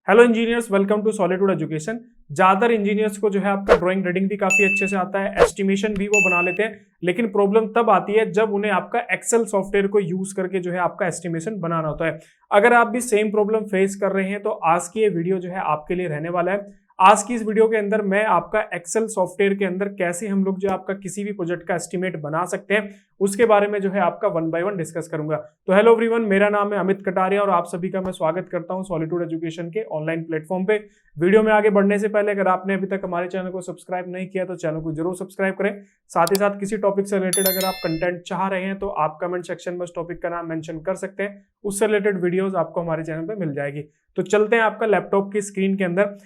Hello engineers, welcome to Solitude Education. ज्यादातर engineers को जो है आपका ड्राइंग रीडिंग भी काफी अच्छे से आता है, एस्टिमेशन भी वो बना लेते हैं, लेकिन प्रॉब्लम तब आती है जब उन्हें आपका एक्सेल सॉफ्टवेयर को यूज करके जो है आपका एस्टिमेशन बनाना होता है। अगर आप भी सेम प्रॉब्लम फेस कर रहे हैं तो आज की ये वीडियो जो है आपके लिए रहने वाला है। आज की इस वीडियो के अंदर मैं आपका एक्सेल सॉफ्टवेयर के अंदर कैसे हम लोग जो आपका किसी भी प्रोजेक्ट का एस्टिमेट बना सकते हैं उसके बारे में जो है आपका वन बाय वन डिस्कस करूंगा। तो हेलो एवरीवन, मेरा नाम है अमित कटारिया और आप सभी का मैं स्वागत करता हूं सॉलिट्यूड एजुकेशन के ऑनलाइन प्लेटफॉर्म पे। वीडियो में आगे बढ़ने से पहले अगर आपने अभी तक हमारे चैनल को सब्सक्राइब नहीं किया तो चैनल को जरूर सब्सक्राइब करें। साथ ही साथ किसी टॉपिक से रिलेटेड अगर आप कंटेंट चाह रहे हैं तो आप कमेंट सेक्शन में उस टॉपिक का नाम मेंशन कर सकते हैं, उससे रिलेटेड वीडियोस आपको हमारे चैनल पे मिल जाएगी। तो चलते हैं आपका लैपटॉप की स्क्रीन के अंदर।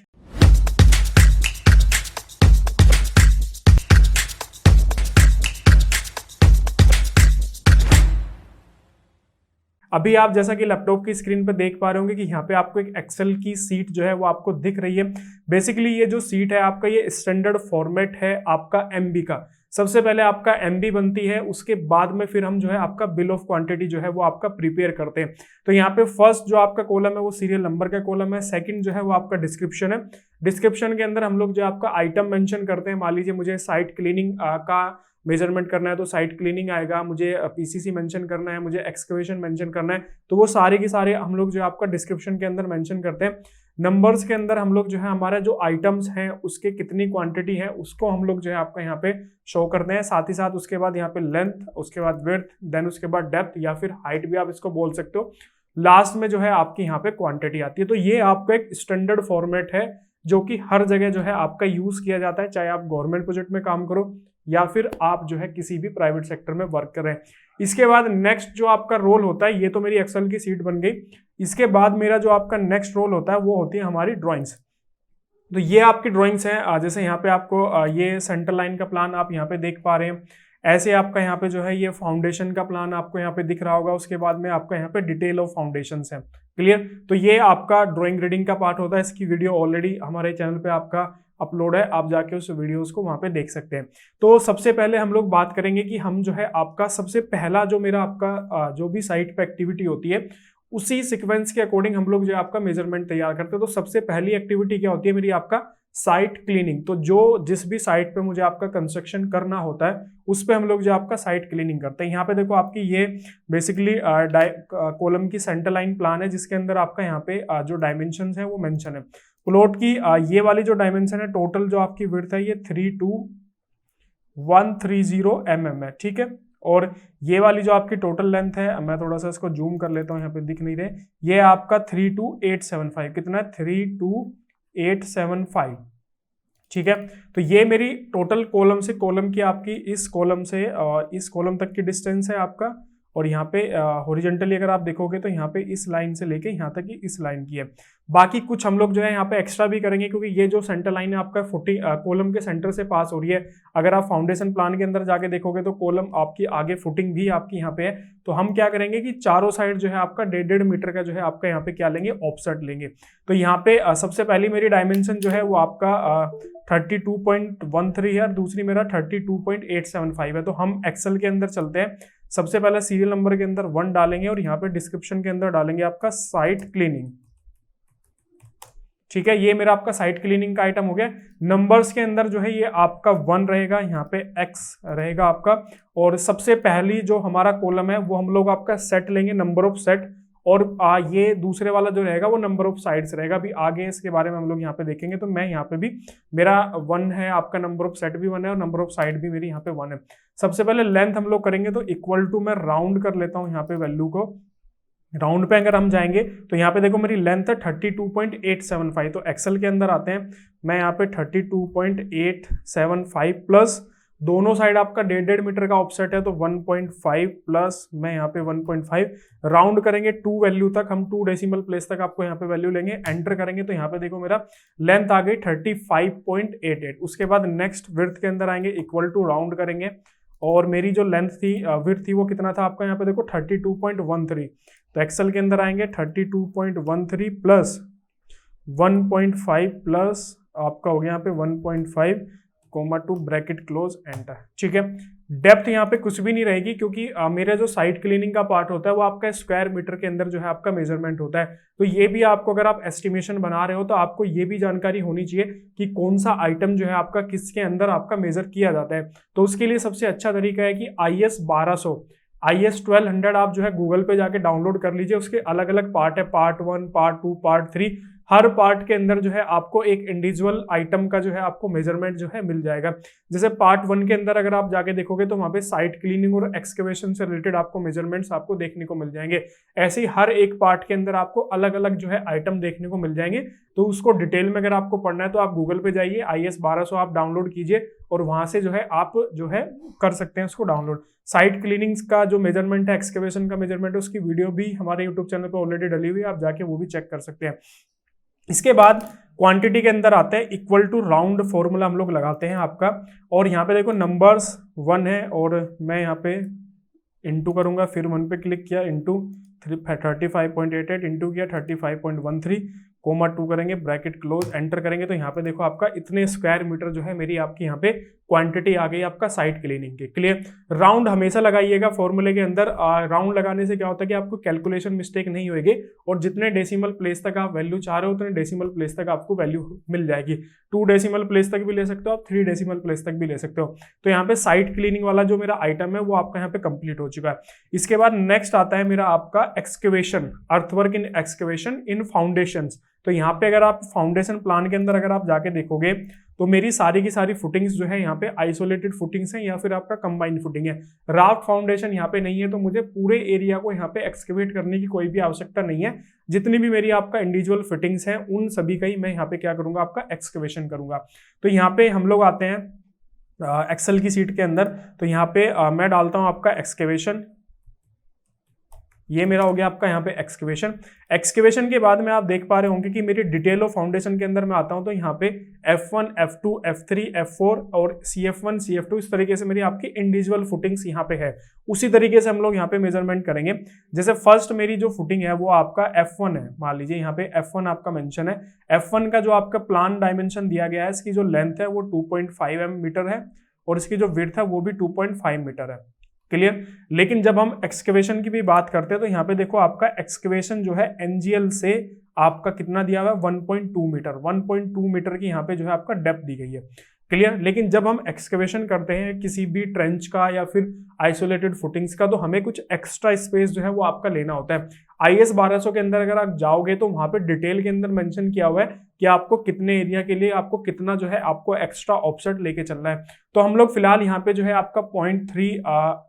अभी आप जैसा कि लैपटॉप की स्क्रीन पर देख पा रहे होंगे कि यहाँ पे आपको एक एक्सेल की सीट जो है वो आपको दिख रही है। बेसिकली ये जो सीट है आपका ये स्टैंडर्ड फॉर्मेट है आपका एमबी का। सबसे पहले आपका एमबी बनती है, उसके बाद में फिर हम जो है आपका बिल ऑफ क्वांटिटी जो है वो आपका प्रिपेयर करते हैं। तो यहाँ पे फर्स्ट जो आपका कॉलम है वो सीरियल नंबर का कॉलम है, सेकंड जो है वो आपका डिस्क्रिप्शन है। डिस्क्रिप्शन के अंदर हम लोग जो आपका आइटम मेंशन करते हैं। मान लीजिए मुझे साइट क्लीनिंग का मेजरमेंट करना है तो साइट क्लीनिंग आएगा, मुझे पीसीसी मेंशन करना है, मुझे एक्सकवेशन मेंशन करना है, तो वो सारे के सारे हम लोग जो आपका डिस्क्रिप्शन के अंदर मेंशन करते हैं। नंबर्स के अंदर हम लोग जो है हमारा जो आइटम्स हैं उसके कितनी क्वांटिटी है उसको हम लोग जो है आपका यहाँ पे शो करते हैं। साथ ही साथ उसके बाद यहाँ पे लेंथ, उसके बाद विड्थ, देन उसके बाद डेप्थ या फिर हाइट भी आप इसको बोल सकते हो। लास्ट में जो है आपकी यहाँ पे क्वांटिटी आती है। तो ये आपका एक स्टैंडर्ड फॉर्मेट है जो कि हर जगह जो है आपका यूज किया जाता है, चाहे आप गवर्नमेंट प्रोजेक्ट में काम करो या फिर आप जो है किसी भी प्राइवेट सेक्टर में वर्क कर रहे हैं। इसके बाद नेक्स्ट जो आपका रोल होता है, ये तो मेरी एक्सेल की सीट बन गई। इसके बाद मेरा जो आपका नेक्स्ट रोल होता है वो होती है हमारी ड्राइंग्स। तो ये आपकी ड्राइंग्स हैं। जैसे यहाँ पे आपको ये सेंटर लाइन का प्लान आप यहाँ पे देख पा रहे हैं। ऐसे आपका यहाँ पे जो है ये फाउंडेशन का प्लान आपको यहाँ पे दिख रहा होगा। उसके बाद में आपका यहाँ पे डिटेल ऑफ फाउंडेशंस है। क्लियर? तो ये आपका ड्राइंग रीडिंग का पार्ट होता है। इसकी वीडियो ऑलरेडी हमारे चैनल पे आपका अपलोड है, आप जाके उस वीडियोस को वहां पे देख सकते हैं। तो सबसे पहले हम लोग बात करेंगे कि हम जो है आपका सबसे पहला जो मेरा आपका जो भी साइट पे एक्टिविटी होती है उसी सीक्वेंस के अकॉर्डिंग हम लोग जो आपका मेजरमेंट तैयार करते हैं। तो सबसे पहली एक्टिविटी क्या होती है मेरी, आपका साइट क्लीनिंग। तो जो जिस भी साइट पे मुझे आपका कंस्ट्रक्शन करना होता है उस पे हम लोग जो आपका साइट क्लीनिंग करते हैं। यहाँ पे देखो आपकी ये बेसिकली कॉलम की सेंटर लाइन प्लान है जिसके अंदर आपका यहाँ पे जो डायमेंशन है वो मेंशन है। प्लॉट की ये वाली जो डायमेंशन है, टोटल जो आपकी विड्थ है ये 32130 mm है, ठीक है। और ये वाली जो आपकी टोटल लेंथ है, मैं थोड़ा सा इसको जूम कर लेता हूँ, यहाँ पे दिख नहीं रहे, ये आपका 32875 कितना है, 32875, ठीक है। तो ये मेरी टोटल कॉलम से कॉलम की आपकी इस कॉलम से इस कॉलम तक की डिस्टेंस है आपका। और यहाँ पे हॉरिजॉन्टली अगर आप देखोगे तो यहाँ पे इस लाइन से लेके यहाँ तक की इस लाइन की है। बाकी कुछ हम लोग जो है यहाँ पे एक्स्ट्रा भी करेंगे क्योंकि ये जो सेंटर लाइन है आपका फुटिंग कॉलम के सेंटर से पास हो रही है। अगर आप फाउंडेशन प्लान के अंदर जाके देखोगे तो कॉलम आपकी आगे फुटिंग भी आपकी यहाँ पे है। तो हम क्या करेंगे कि चारों साइड जो है आपका 1.5 मीटर का जो है आपका यहाँ पे क्या लेंगे, ऑफसेट लेंगे। तो यहाँ पे सबसे पहली मेरी डायमेंशन जो है वो आपका 32.13 है और दूसरी मेरा 32.875 है। तो हम एक्सेल के अंदर चलते हैं। सबसे पहले सीरियल नंबर के अंदर 1 डालेंगे और यहाँ पे डिस्क्रिप्शन के अंदर डालेंगे आपका साइट क्लीनिंग, ठीक है। ये मेरा आपका साइट क्लीनिंग का आइटम हो गया। नंबर्स के अंदर जो है ये आपका 1 रहेगा, यहाँ पे x रहेगा आपका। और सबसे पहली जो हमारा कॉलम है वो हम लोग आपका सेट लेंगे, नंबर ऑफ सेट। और ये दूसरे वाला जो रहेगा वो नंबर ऑफ साइड्स रहेगा। अभी आगे इसके बारे में हम लोग यहाँ पे देखेंगे। तो मैं यहाँ पे भी मेरा 1 है, आपका नंबर ऑफ सेट भी 1 है और नंबर ऑफ साइड भी मेरी यहाँ पे 1 है। सबसे पहले लेंथ हम लोग करेंगे तो इक्वल टू, मैं राउंड कर लेता हूँ यहाँ पे वैल्यू को। राउंड पे अगर हम जाएंगे तो यहाँ पे देखो मेरी लेंथ है 32.875। तो एक्सेल के अंदर आते हैं, मैं यहाँ पे 32.875 प्लस दोनों साइड आपका 1.5 मीटर का ऑफसेट है तो 1.5 प्लस मैं यहाँ पे 1.5 राउंड करेंगे 2 वैल्यू तक, हम 2 डेसिमल प्लेस तक आपको यहाँ पे वैल्यू लेंगे, एंटर करेंगे। तो यहाँ पे देखो मेरा लेंथ आ गई 35.88। उसके बाद नेक्स्ट विड्थ के अंदर आएंगे, इक्वल टू राउंड करेंगे और मेरी जो लेंथ थी विड्थ थी वो कितना था आपका, यहाँ पे देखो 32.13। तो एक्सेल के अंदर आएंगे 32.13 प्लस 1.5 प्लस आपका हो गया यहाँ पे 1.5 कोमा 2 ब्रैकेट क्लोज एंटर, ठीक है। डेप्थ यहाँ पे कुछ भी नहीं रहेगी, क्योंकि मेरा जो साइट क्लीनिंग का पार्ट होता है वो आपका स्क्वायर मीटर के अंदर जो है आपका मेजरमेंट होता है। तो ये भी आपको, अगर आप एस्टिमेशन बना रहे हो तो आपको ये भी जानकारी होनी चाहिए कि कौन सा आइटम जो है आपका किसके अंदर आपका मेजर किया जाता है। तो उसके लिए सबसे अच्छा तरीका है कि IS 1200 IS 1200 आप जो है गूगल पे जाके डाउनलोड कर लीजिए। उसके अलग अलग पार्ट है, पार्ट 1, पार्ट 2, पार्ट 3। हर पार्ट के अंदर जो है आपको एक इंडिविजुअल आइटम का जो है आपको मेजरमेंट जो है मिल जाएगा। जैसे पार्ट 1 के अंदर अगर आप जाके देखोगे तो वहां पे साइट क्लीनिंग और एक्सकेवेशन से रिलेटेड आपको मेजरमेंट्स आपको देखने को मिल जाएंगे। ऐसे ही हर एक पार्ट के अंदर आपको अलग अलग जो है आइटम देखने को मिल जाएंगे। तो उसको डिटेल में अगर आपको पढ़ना है तो आप गूगल पे जाइए, IS 1200 आप डाउनलोड कीजिए और वहां से जो है आप जो है कर सकते हैं उसको डाउनलोड। साइट क्लीनिंग का जो मेजरमेंट है, एक्सकेवेशन का मेजरमेंट है, उसकी वीडियो भी हमारे यूट्यूब चैनल पर ऑलरेडी डली हुई है, आप जाके वो भी चेक कर सकते हैं। इसके बाद क्वांटिटी के अंदर आते हैं, इक्वल टू राउंड फॉर्मूला हम लोग लगाते हैं आपका। और यहाँ पे देखो नंबर्स 1 है और मैं यहाँ पे इंटू करूंगा, फिर 1 पे क्लिक किया, इंटू 35.88 इंटू किया 35.13, कोमा 2 करेंगे, ब्रैकेट क्लोज, एंटर करेंगे तो यहाँ पे देखो आपका इतने स्क्वायर मीटर जो है मेरी आपकी यहाँ पे क्वांटिटी आ गई आपका साइट क्लीनिंग की। क्लियर। राउंड हमेशा लगाइएगा फॉर्मूले के अंदर। राउंड लगाने से क्या होता है कि आपको कैलकुलेशन मिस्टेक नहीं होगी और जितने डेसिमल प्लेस तक आप वैल्यू चाह रहे हो उतने डेसिमल प्लेस तक आपको वैल्यू मिल जाएगी। 2 डेसिमल प्लेस तक भी ले सकते हो आप, 3 डेसिमल प्लेस तक भी ले सकते हो। तो यहाँ पे साइट क्लीनिंग वाला जो मेरा आइटम है वो आपका यहाँ पे कंप्लीट हो चुका है। इसके बाद नेक्स्ट आता है मेरा आपका एक्सकेवेशन, अर्थवर्क इन एक्सकेवेशन इन फाउंडेशंस। तो यहाँ पे अगर आप फाउंडेशन प्लान के अंदर अगर आप जाके देखोगे तो मेरी सारी की सारी फुटिंग्स जो है यहाँ पे आइसोलेटेड फुटिंग्स हैं या फिर आपका कंबाइंड फुटिंग है। राफ्ट फाउंडेशन यहाँ पे नहीं है, तो मुझे पूरे एरिया को यहाँ पे एक्सकेवेट करने की कोई भी आवश्यकता नहीं है। जितनी भी मेरी आपका इंडिविजुअल फिटिंग्स हैं उन सभी का ही मैं यहाँ पे क्या करूंगा, आपका एक्सकेवेशन करूंगा। तो यहाँ पे हम लोग आते हैं एक्सेल की सीट के अंदर। तो यहाँ पे मैं डालता हूँ आपका एक्सकेवेशन, ये मेरा हो गया आपका यहाँ पे एक्सकेवेशन। एक्सकेवेशन के बाद में आप देख पा रहे होंगे कि मेरी डिटेल ऑफ फाउंडेशन के अंदर मैं आता हूं तो यहाँ पे F1, F2, F3, F4 और CF1, CF2 इस तरीके से मेरी आपकी इंडिविजुअल फुटिंग्स यहाँ पे है। उसी तरीके से हम लोग यहाँ पे मेजरमेंट करेंगे। जैसे फर्स्ट मेरी जो फुटिंग है वो आपका F1 है, मान लीजिए यहाँ पे F1 आपका मेंशन है। F1 का जो आपका प्लान डायमेंशन दिया गया है, इसकी जो लेंथ है वो 2.5 मीटर है और इसकी जो विड्थ है वो भी 2.5 मीटर है। क्लियर। लेकिन जब हम एक्सकेवेशन की भी बात करते हैं तो यहाँ पे देखो आपका एक्सकेवेशन जो है NGL से आपका कितना दिया हुआ है, 1.2 मीटर। 1.2 मीटर की यहाँ पे जो है आपका डेप्थ दी गई है। क्लियर। लेकिन जब हम एक्सकेवेशन करते हैं किसी भी ट्रेंच का या फिर आइसोलेटेड फुटिंग्स का तो हमें कुछ एक्स्ट्रा स्पेस जो है वो आपका लेना होता है। IS 1200 के अंदर अगर आप जाओगे तो वहां पे डिटेल के अंदर मेंशन किया हुआ है कि आपको कितने एरिया के लिए आपको कितना जो है आपको एक्स्ट्रा ऑफसेट लेके चलना है। तो हम लोग फिलहाल यहाँ पे जो है आपका 0.3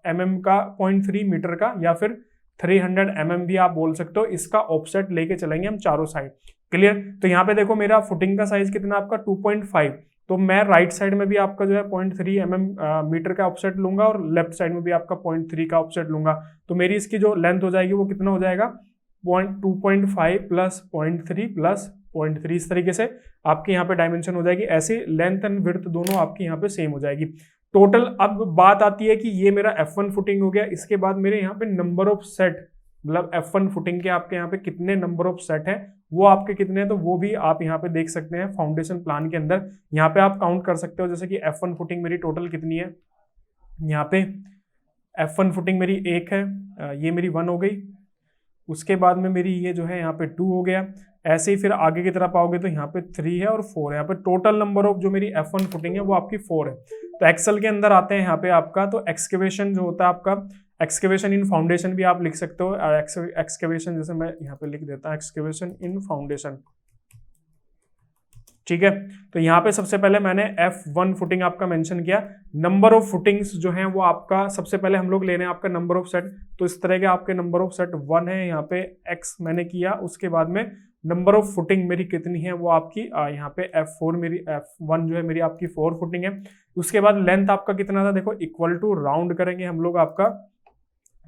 mm का, 0.3 मीटर का या फिर 300 mm भी आप बोल सकते हो, इसका ऑफसेट लेके चलेंगे हम चारों साइड। क्लियर। तो यहाँ पे देखो मेरा फुटिंग का साइज कितना आपका 2.5, तो मैं राइट साइड में भी आपका जो है 0.3 मीटर का ऑफसेट लूंगा और लेफ्ट साइड में भी आपका 0.3 का ऑफसेट लूंगा। तो मेरी इसकी जो लेंथ हो जाएगी वो कितना हो जाएगा, 2.5 प्लस 0.3 प्लस 0.3, इस तरीके से आपके यहाँ पे डायमेंशन हो जाएगी। ऐसे लेंथ एंड विड्थ दोनों आपकी यहाँ पे सेम हो जाएगी टोटल। अब बात आती है कि ये मेरा F1 फुटिंग हो गया। इसके बाद मेरे यहाँ पे नंबर ऑफ सेट, मतलब F1 फुटिंग के आपके यहाँ पे कितने नंबर ऑफ सेट हैं वो आपके कितने हैं, तो वो भी आप यहाँ पे देख सकते हैं फाउंडेशन प्लान के अंदर। यहाँ पे आप काउंट कर सकते हो जैसे कि F1 फुटिंग मेरी टोटल कितनी है। यहाँ पे F1 फुटिंग मेरी 1 है, ये मेरी 1 हो गई। उसके बाद में मेरी ये जो है यहाँ पे 2 हो गया। ऐसे ही फिर आगे की तरफ आओगे तो यहाँ पे 3 है और 4 है। यहाँ पे टोटल नंबर ऑफ जो मेरी F1 फुटिंग है वो आपकी 4 है। तो एक्सेल के अंदर आते हैं यहाँ पे आपका, तो एक्सकेवेशन जो होता है आपका, एक्सकेवेशन इन फाउंडेशन भी आप लिख सकते हो। एक्सकेवेशन जैसे मैं यहाँ पे लिख देता हूँ, एक्सकेवेशन इन फाउंडेशन। ठीक है। तो यहाँ पे सबसे पहले मैंने F1 फुटिंग आपका मेंशन किया। नंबर ऑफ फुटिंग्स जो हैं वो आपका सबसे पहले हम लोग ले रहे हैं आपका नंबर ऑफ सेट। तो इस तरह के आपके नंबर ऑफ सेट 1 है, यहाँ पे X मैंने किया। उसके बाद में नंबर ऑफ फुटिंग मेरी कितनी है वो आपकी यहाँ पे F4 मेरी F1 जो है मेरी आपकी 4 फुटिंग है। उसके बाद लेंथ आपका कितना था, देखो इक्वल टू राउंड करेंगे हम लोग आपका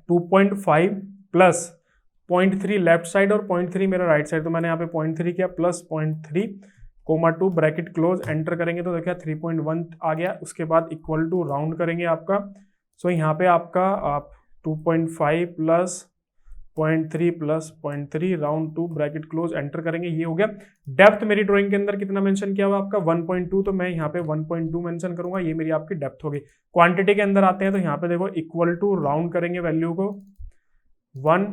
2.5 प्लस 0.3 लेफ्ट साइड और 0.3 मेरा राइट साइड। तो मैंने यहाँ पे 0.3 किया plus 0.3 comma 2 bracket close, enter करेंगे तो देखिए 3.1 आ गया। उसके बाद इक्वल टू राउंड करेंगे आपका। सो यहाँ पे आपका 2.5 plus 0.3 plus 0.3 round to bracket close, enter करेंगे। ये हो गया। डेप्थ मेरी ड्राइंग के अंदर कितना मेंशन किया हुआ आपका 1.2, तो मैं यहाँ पे 1.2 मेंशन करूंगा। ये मेरी आपकी डेप्थ होगी। क्वांटिटी के अंदर आते हैं तो यहाँ पे देखो इक्वल टू राउंड करेंगे वैल्यू को 1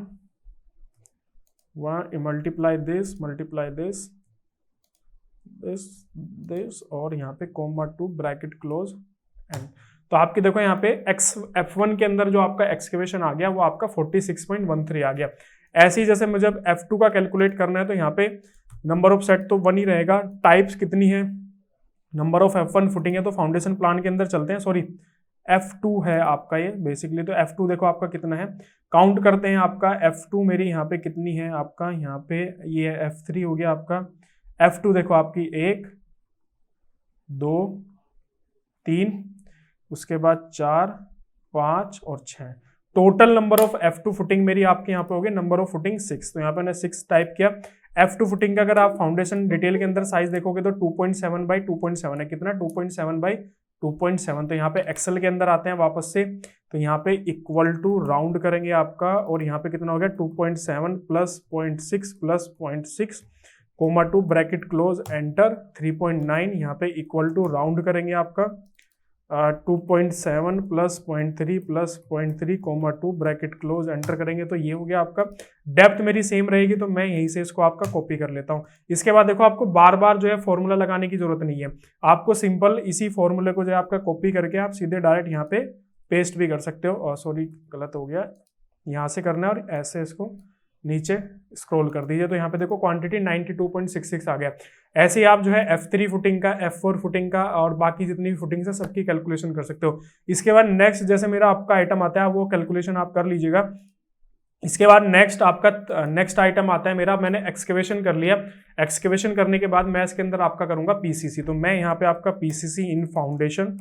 मल्टीप्लाई दिस और यहाँ पे कोमा 2 ब्रैकेट क्लोज एंड। तो आपके देखो यहाँ पे F1 के अंदर जो आपका एक्सकेवेशन आ गया वो आपका 46.13 आ गया। ऐसे ही जैसे मुझे अब F2 का कैलकुलेट करना है तो यहाँ पे नंबर ऑफ सेट तो 1 ही रहेगा। टाइप्स कितनी है, नंबर ऑफ F1 फुटिंग है, तो फाउंडेशन प्लान के अंदर चलते हैं। सॉरी F2 है आपका ये बेसिकली। तो F2 देखो आपका कितना है, काउंट करते हैं। आपका F2 मेरी यहाँ पे कितनी है, आपका यहाँ पे ये F3 हो गया आपका। F2 देखो आपकी 1 2 3, उसके बाद 4 5 और 6। Total number of F2 footing मेरी आपके यहाँ पे हो गई नंबर ऑफ फुटिंग 6। तो यहाँ पे मैंने 6 टाइप किया। F2 फुटिंग का अगर आप फाउंडेशन डिटेल के अंदर साइज देखोगे तो 2.7 बाई 2.7 है। कितना, 2.7 बाई 2.7। तो यहाँ पे एक्सेल के अंदर आते हैं वापस से, तो यहाँ पे इक्वल टू राउंड करेंगे आपका, और यहाँ पे कितना हो गया 2.7 plus 0.6 plus 0.6 comma 2 bracket close enter 3.9। यहाँ पे इक्वल टू राउंड करेंगे आपका 2.7 plus 0.3 plus 0.3 comma 2 bracket close enter करेंगे। तो ये हो गया आपका। डेप्थ मेरी सेम रहेगी तो मैं यहीं से इसको आपका कॉपी कर लेता हूँ। इसके बाद देखो आपको बार बार जो है फॉर्मूला लगाने की जरूरत नहीं है। आपको सिंपल इसी फॉर्मूले को जो है आपका कॉपी करके आप सीधे डायरेक्ट यहाँ पे पेस्ट भी कर सकते हो। और सॉरी गलत हो गया, यहाँ से करना है और ऐसे इसको नीचे स्क्रॉल कर दीजिए। तो यहाँ पे देखो क्वांटिटी 92.66 आ गया। ऐसे ही आप जो है F3 फुटिंग का, F4 फुटिंग का और बाकी जितनी भी फुटिंग्स है सबकी कैलकुलेशन कर सकते हो। इसके बाद नेक्स्ट जैसे मेरा आपका आइटम आता है वो कैलकुलेशन आप कर लीजिएगा। इसके बाद नेक्स्ट आपका नेक्स्ट आइटम आता है मेरा, मैंने एक्सकेवेशन कर लिया। एक्सकेवेशन करने के बाद मैं इसके अंदर आपका करूंगा पीसीसी। तो मैं यहाँ पे आपका पीसीसी इन फाउंडेशन,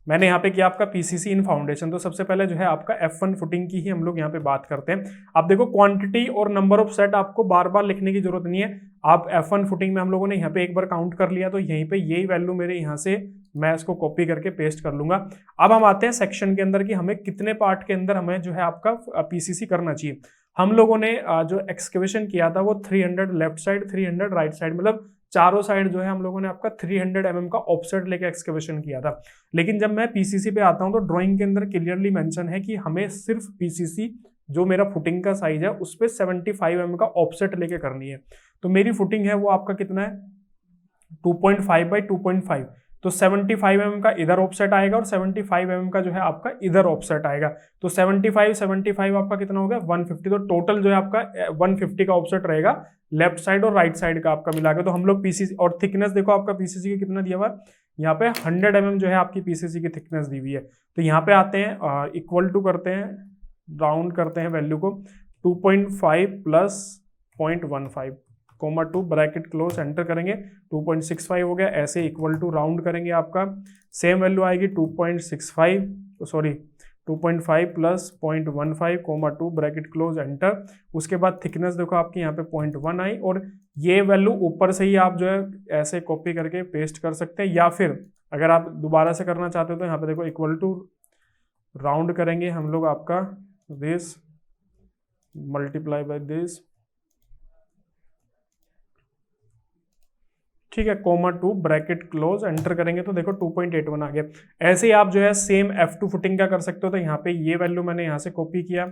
मैंने यहाँ पे किया आपका पीसीसी इन फाउंडेशन। तो सबसे पहले जो है आपका F1 फुटिंग की ही हम लोग यहाँ पे बात करते हैं। आप देखो क्वांटिटी और नंबर ऑफ सेट आपको बार बार लिखने की जरूरत नहीं है। आप F1 फुटिंग में हम लोगों ने यहाँ पे एक बार काउंट कर लिया, तो यहीं पे यही वैल्यू मेरे यहाँ से मैं इसको कॉपी करके पेस्ट कर लूंगा। अब हम आते हैं सेक्शन के अंदर कि हमें कितने पार्ट के अंदर हमें जो है आपका पीसीसी करना चाहिए। हम लोगों ने जो एक्सकेवेशन किया था वो 300 लेफ्ट साइड 300 राइट साइड, मतलब चारों साइड जो है हम लोगों ने आपका 300 mm का ऑफसेट लेके एक्सकेवेशन किया था। लेकिन जब मैं पीसीसी पे आता हूं तो ड्राइंग के अंदर क्लियरली मेंशन है कि हमें सिर्फ पीसीसी जो मेरा फुटिंग का साइज है उस पर 75 mm का ऑफसेट लेके करनी है। तो मेरी फुटिंग है वो आपका कितना है 2.5 बाई 2.5। तो 75 mm का इधर ऑफसेट आएगा और 75 mm का जो है आपका इधर ऑफसेट आएगा। तो 75 आपका कितना हो गया 150। तो टोटल जो है आपका 150 का ऑफसेट रहेगा लेफ्ट साइड और राइट साइड का आपका मिला के। तो हम लोग पीसीसी और थिकनेस देखो आपका पीसीसी की कितना दिया हुआ है, यहाँ पे 100 mm जो है आपकी पीसीसी की थिकनेस दी हुई है। तो यहाँ पे आते हैं इक्वल टू करते हैं, राउंड करते हैं वैल्यू को 2.5 plus 0.15 comma 2 bracket close enter करेंगे 2.65 हो गया। ऐसे इक्वल टू राउंड करेंगे आपका सेम वैल्यू आएगी 2.5 plus 0.15 comma 2 bracket close enter. उसके बाद थिकनेस देखो आपकी यहाँ पे 0.1 आई, और ये वैल्यू ऊपर से ही आप जो है ऐसे कॉपी करके पेस्ट कर सकते हैं, या फिर अगर आप दोबारा से करना चाहते हो तो यहाँ पे देखो इक्वल टू राउंड करेंगे हम लोग आपका दिस मल्टीप्लाई बाय दिस, ठीक है, कोमा 2 ब्रैकेट क्लोज एंटर करेंगे तो देखो 2.81 आ गया। ऐसे ही आप जो है सेम F2 फुटिंग का कर सकते हो। तो यहाँ पे ये वैल्यू मैंने यहाँ से कॉपी किया,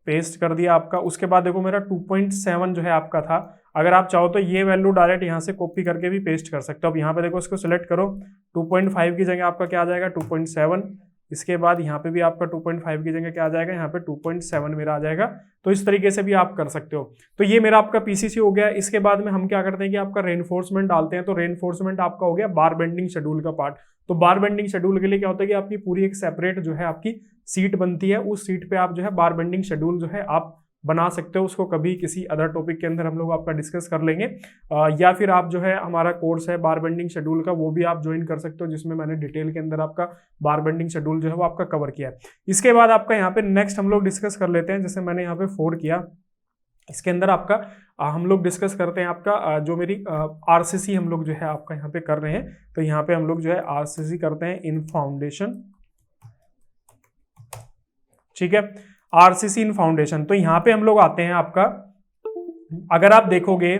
पेस्ट कर दिया आपका। उसके बाद देखो मेरा 2.7 जो है आपका था, अगर आप चाहो तो ये वैल्यू डायरेक्ट यहाँ से कॉपी करके भी पेस्ट कर सकते हो। अब यहाँ पे देखो इसको सिलेक्ट करो, 2.5 की जगह आपका क्या आ जाएगा 2.7। इसके बाद यहाँ पे भी आपका 2.5 की जगह क्या आ जाएगा, यहाँ पे 2.7 मेरा आ जाएगा। तो इस तरीके से भी आप कर सकते हो। तो ये मेरा आपका पीसीसी हो गया। इसके बाद में हम क्या करते हैं कि आपका रेनफोर्समेंट डालते हैं। तो रेनफोर्समेंट आपका हो गया बार बेंडिंग शेड्यूल का पार्ट। तो बार बेंडिंग शेड्यूल के लिए क्या होता है कि आपकी पूरी एक सेपरेट जो है आपकी सीट बनती है, उस सीट पे आप जो है बार बेंडिंग शेड्यूल जो है आप बना सकते हो। उसको कभी किसी अदर टॉपिक के अंदर हम लोग आपका डिस्कस कर लेंगे, या फिर आप जो है हमारा कोर्स है बार बेंडिंग शेड्यूल का, वो भी आप ज्वाइन कर सकते हो, जिसमें मैंने डिटेल के अंदर आपका बार बेंडिंग शेड्यूल जो है वो आपका कवर किया है। इसके बाद आपका यहाँ पे नेक्स्ट हम लोग डिस्कस कर लेते हैं, जैसे मैंने यहाँ पे 4 किया, इसके अंदर आपका हम लोग डिस्कस करते हैं आपका जो मेरी आरसीसी हम लोग जो है आपका यहाँ पे कर रहे हैं। तो यहाँ पे हम लोग जो है आरसीसी करते हैं इन फाउंडेशन, ठीक है। आरसीसी इन फाउंडेशन। तो यहाँ पे हम लोग आते हैं आपका, अगर आप देखोगे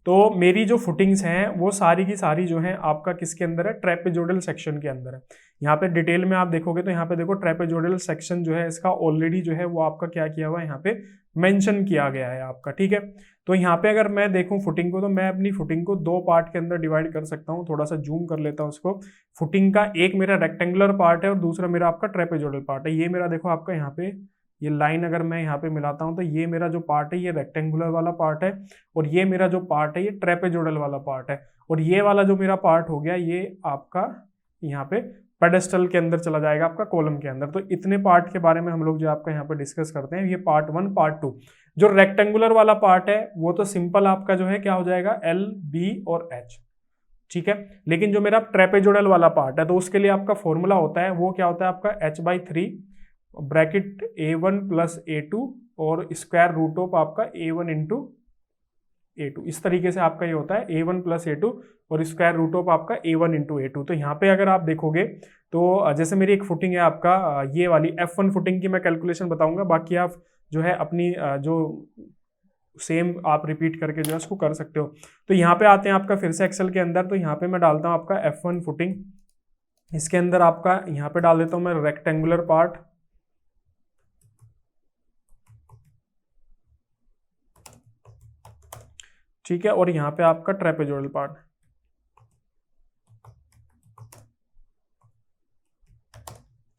तो मेरी जो फुटिंग्स हैं वो सारी की सारी जो है आपका किसके अंदर है, ट्रेपेजोइडल सेक्शन के अंदर है। यहाँ पे डिटेल में आप देखोगे तो यहाँ पे देखो ट्रेपेजोइडल सेक्शन जो है इसका ऑलरेडी जो है वो आपका क्या किया हुआ है, यहाँ पे मेंशन किया गया है आपका, ठीक है। तो यहाँ पे अगर मैं देखूं फुटिंग को, तो मैं अपनी फुटिंग को दो पार्ट के अंदर डिवाइड कर सकता हूँ। थोड़ा सा जूम कर लेता हूँ उसको। फुटिंग का एक मेरा रेक्टेंगुलर पार्ट है और दूसरा मेरा आपका ट्रेपेजोइडल पार्ट है। ये मेरा देखो आपका यहाँ पे ये लाइन अगर मैं यहाँ पे मिलाता हूँ तो ये मेरा जो पार्ट है ये रेक्टेंगुलर वाला पार्ट है, और ये मेरा जो पार्ट है ये ट्रेपेजोइडल वाला पार्ट है, और ये वाला जो मेरा पार्ट हो गया ये आपका यहाँ पे पेडेस्टल के अंदर चला जाएगा आपका कॉलम के अंदर। तो इतने पार्ट के बारे में हम लोग जो आपका यहाँ पे डिस्कस करते हैं, ये पार्ट 1 पार्ट 2। जो रेक्टेंगुलर वाला पार्ट है वो तो सिंपल आपका जो है क्या हो जाएगा, L B और H, ठीक है। लेकिन जो मेरा ट्रेपेजोइडल वाला पार्ट है तो उसके लिए आपका फॉर्मूला होता है, वो क्या होता है आपका H/3 bracket A1 plus A2 और स्क्वायर रूट ऑफ आपका A1 इंटू A2। इस तरीके से आपका ये होता है A1 प्लस A2 और स्क्वायर रूट ऑफ आपका A1 इंटू A2। तो यहाँ पे अगर आप देखोगे तो जैसे मेरी एक फुटिंग है आपका ये वाली F1 फुटिंग की मैं कैलकुलेशन बताऊंगा, बाकी आप जो है अपनी जो सेम आप रिपीट करके जो है उसको कर सकते हो। तो यहाँ पे आते हैं आपका फिर से एक्सेल के अंदर। तो यहाँ पे मैं डालता हूँ आपका F1 फुटिंग, इसके अंदर आपका यहाँ पे डाल देता हूँ मैं रेक्टेंगुलर पार्ट, ठीक है, और यहाँ पे आपका ट्रेपेजोइडल पार्ट,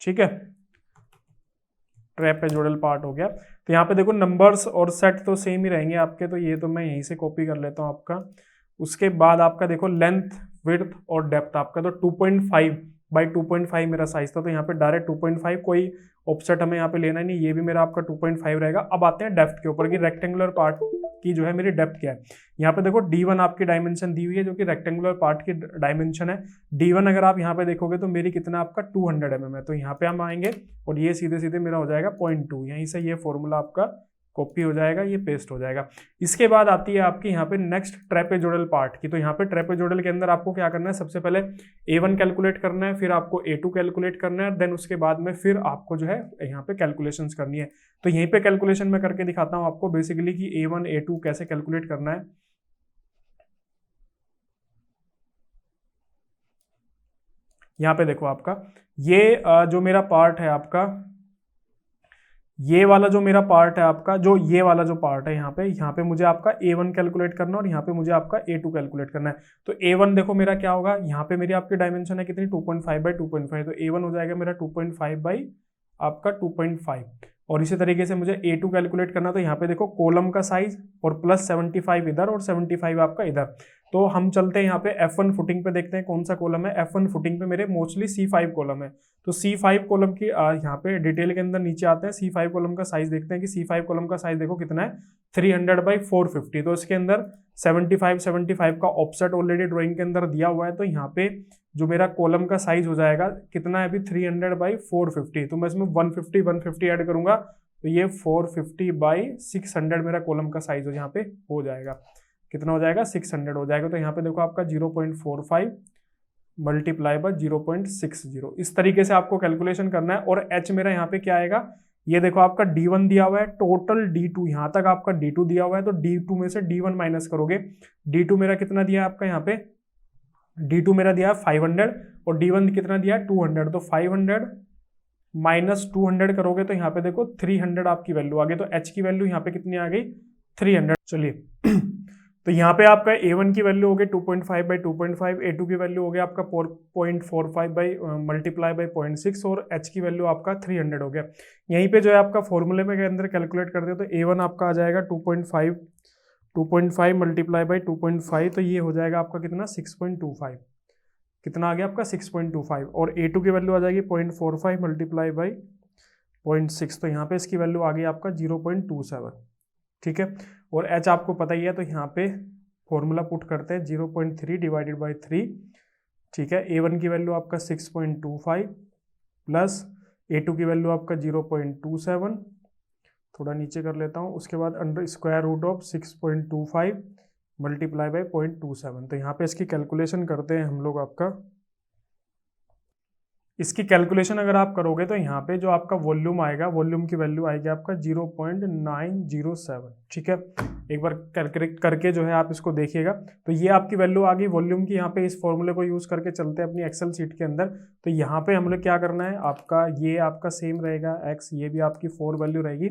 ठीक है, ट्रेपेजोइडल पार्ट हो गया। तो यहाँ पे देखो नंबर्स और सेट तो सेम ही रहेंगे आपके, तो ये तो मैं यहीं से कॉपी कर लेता हूँ आपका। उसके बाद आपका देखो लेंथ, विड्थ और डेप्थ आपका तो 2.5 बाई 2.5 मेरा साइज था, तो यहाँ पे डायरेक्ट 2.5, कोई ऑफसेट हमें यहाँ पे लेना नहीं, ये भी मेरा आपका 2.5 रहेगा। अब आते हैं डेप्थ के ऊपर कि रेक्टेंगुलर पार्ट की जो है मेरी डेप्थ क्या है। यहाँ पे देखो D1 आपकी डायमेंशन दी हुई है जो कि रेक्टेंगुलर पार्ट की डायमेंशन है। D1 अगर आप यहाँ पे देखोगे तो मेरी कितना आपका 200 mm है। तो यहाँ पे हम आएंगे और ये सीधे सीधे मेरा हो जाएगा 0.2, यहीं से ये फॉर्मूला आपका कॉपी हो जाएगा, ये पेस्ट हो जाएगा। इसके बाद आती है आपकी यहाँ पे नेक्स्ट ट्रेपेजोइडल पार्ट की। तो यहाँ पे ट्रेपेजोइडल के अंदर आपको क्या करना है, सबसे पहले A1 कैलकुलेट करना है, फिर आपको A2 कैलकुलेट करना है, देन उसके बाद में फिर आपको जो है यहाँ पे कैलकुलेशंस करनी है। तो यहीं पे कैलकुलेशन में करके दिखाता हूँ आपको बेसिकली कि A1 A2 कैसे कैलकुलेट करना है। यहाँ पे देखो आपका ये जो मेरा पार्ट है आपका, ये वाला जो मेरा पार्ट है आपका, जो ये वाला जो पार्ट है यहाँ पे मुझे आपका A1 कैलकुलेट करना है और यहाँ पे मुझे आपका A2 कैलकुलेट करना है। तो A1 देखो मेरा क्या होगा, यहाँ पे मेरी आपकी डायमेंशन है कितनी 2.5 बाई 2.5, तो A1 हो जाएगा मेरा 2.5 बाई आपका 2.5। और इसी तरीके से मुझे A2 कैलकुलेट करना, तो यहाँ पे देखो कॉलम का साइज और प्लस 75 इधर और 75 आपका इधर। तो हम चलते हैं यहाँ पे F1 फुटिंग पे, देखते हैं कौन सा कॉलम है। F1 फुटिंग पे मेरे मोस्टली C5 कॉलम है। तो C5 कॉलम की यहाँ पे डिटेल के अंदर नीचे आते हैं। C5 कॉलम का साइज देखते हैं कि C5 कॉलम का साइज देखो कितना है, 300 बाई 450। तो इसके अंदर 75 का ऑफसेट ऑलरेडी ड्राइंग के अंदर दिया हुआ है। तो यहाँ पे जो मेरा कॉलम का साइज हो जाएगा कितना है अभी 300 बाई 450। तो मैं इसमें 150 ऐड करूंगा तो ये 450 बाई 600 मेरा कॉलम का साइज यहाँ पे हो जाएगा। कितना हो जाएगा, 600 हो जाएगा। तो यहाँ पे देखो आपका 0.45 मल्टीप्लाई बाय 0.60, इस तरीके से आपको कैलकुलेशन करना है। और H मेरा यहाँ पे क्या आएगा, ये देखो आपका D1 दिया हुआ है, टोटल D2 यहाँ तक आपका D2 दिया हुआ है, तो D2 में से D1 माइनस करोगे। D2 मेरा कितना दिया है आपका यहाँ पे, D2 मेरा दिया है 500 और D1 कितना दिया है 200। तो 500 माइनस 200 करोगे तो यहाँ पे देखो 300 आपकी वैल्यू आ गई। तो H की वैल्यू यहाँ पे कितनी आ गई, 300। चलिए तो यहाँ पे आपका A1 की वैल्यू हो गई 2.5 बाई 2.5, A2 की वैल्यू हो गया आपका 4.45 बाई मल्टीप्लाई बाई 0.6 और H की वैल्यू आपका 300 हो गया। यहीं पे जो है आपका फॉर्मूले में के अंदर कैलकुलेट करते हो तो A1 आपका आ जाएगा 2.5 मल्टीप्लाई बाई 2.5, तो ये हो जाएगा आपका कितना 6.25। कितना आ गया आपका 6.25। और A2 की वैल्यू आ जाएगी 0.45 मल्टीप्लाई बाई 0.6, तो यहाँ पे इसकी वैल्यू आ गई आपका 0.27, ठीक है। और H आपको पता ही है, तो यहाँ पे फॉर्मूला पुट करते हैं 0.3 डिवाइडेड बाई 3, ठीक है। A1 की वैल्यू आपका 6.25 प्लस A2 की वैल्यू आपका 0.27, थोड़ा नीचे कर लेता हूँ। उसके बाद under square root of 6.25 multiply by 0.27। तो यहाँ पे इसकी कैलकुलेशन करते हैं हम लोग आपका। इसकी कैलकुलेशन अगर आप करोगे तो यहाँ पे जो आपका वॉल्यूम आएगा, वॉल्यूम की वैल्यू आएगी आपका 0.907। ठीक है, एक बार करके जो है आप इसको देखिएगा। तो ये आपकी वैल्यू आ गई वॉल्यूम की। यहाँ पे इस फॉर्मूले को यूज करके चलते हैं अपनी एक्सेल सीट के अंदर। तो यहाँ पे हम लोग क्या करना है, आपका ये आपका सेम रहेगा एक्स, ये भी आपकी 4 वैल्यू रहेगी,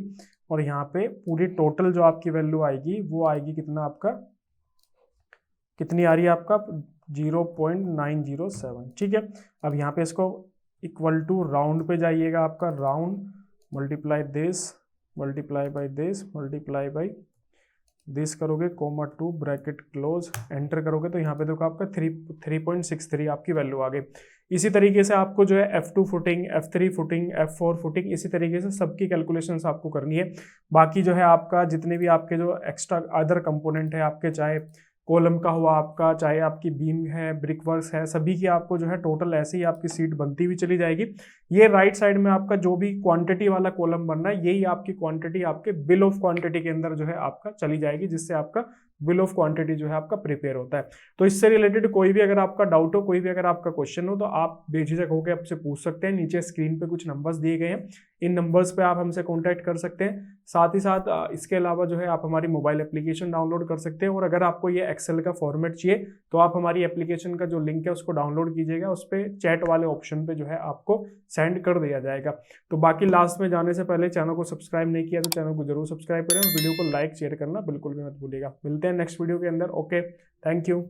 और यहाँ पे पूरी टोटल जो आपकी वैल्यू आएगी वो आएगी कितना आपका, कितनी आ रही है आपका 0.907। ठीक है, अब यहाँ पे इसको इक्वल टू राउंड पे जाइएगा, आपका round multiply this multiply by this multiply by this करोगे, कोमा 2 ब्रैकेट क्लोज, एंटर करोगे तो यहाँ पे देखो आपका 3.63 आपकी वैल्यू आ गई। इसी तरीके से आपको जो है F2 footing, F3 footing, F4 footing, इसी तरीके से सबकी कैलकुलेशंस आपको करनी है। बाकी जो है आपका जितने भी आपके जो एक्स्ट्रा अदर कंपोनेंट है आपके, चाहे कॉलम का हुआ आपका, चाहे आपकी बीम है, ब्रिक वर्क्स है, सभी की आपको जो है टोटल ऐसे ही आपकी सीट बनती हुई चली जाएगी। ये राइट साइड में आपका जो भी क्वांटिटी वाला कॉलम बनना है, यही आपकी क्वांटिटी आपके बिल ऑफ क्वांटिटी के अंदर जो है आपका चली जाएगी, जिससे आपका बिल ऑफ क्वांटिटी जो है आपका प्रिपेयर होता है। तो इससे रिलेटेड कोई भी अगर आपका डाउट हो, कोई भी अगर आपका क्वेश्चन हो, तो आप बेझिझक होकर आपसे पूछ सकते हैं। नीचे स्क्रीन पे कुछ नंबर्स दिए गए हैं, इन नंबर्स पे आप हमसे कॉन्टैक्ट कर सकते हैं। साथ ही साथ इसके अलावा जो है आप हमारी मोबाइल एप्लीकेशन डाउनलोड कर सकते हैं, और अगर आपको ये एक्सेल का फॉर्मेट चाहिए तो आप हमारी एप्लीकेशन का जो लिंक है उसको डाउनलोड कीजिएगा, उस पर चैट वाले ऑप्शन पे जो है आपको सेंड कर दिया जाएगा। तो बाकी लास्ट में जाने से पहले चैनल को सब्सक्राइब नहीं किया तो चैनल को जरूर सब्सक्राइब करें, और वीडियो को लाइक शेयर करना बिल्कुल भी मत भूलिएगा। मिलते हैं नेक्स्ट वीडियो के अंदर। Okay, thank you.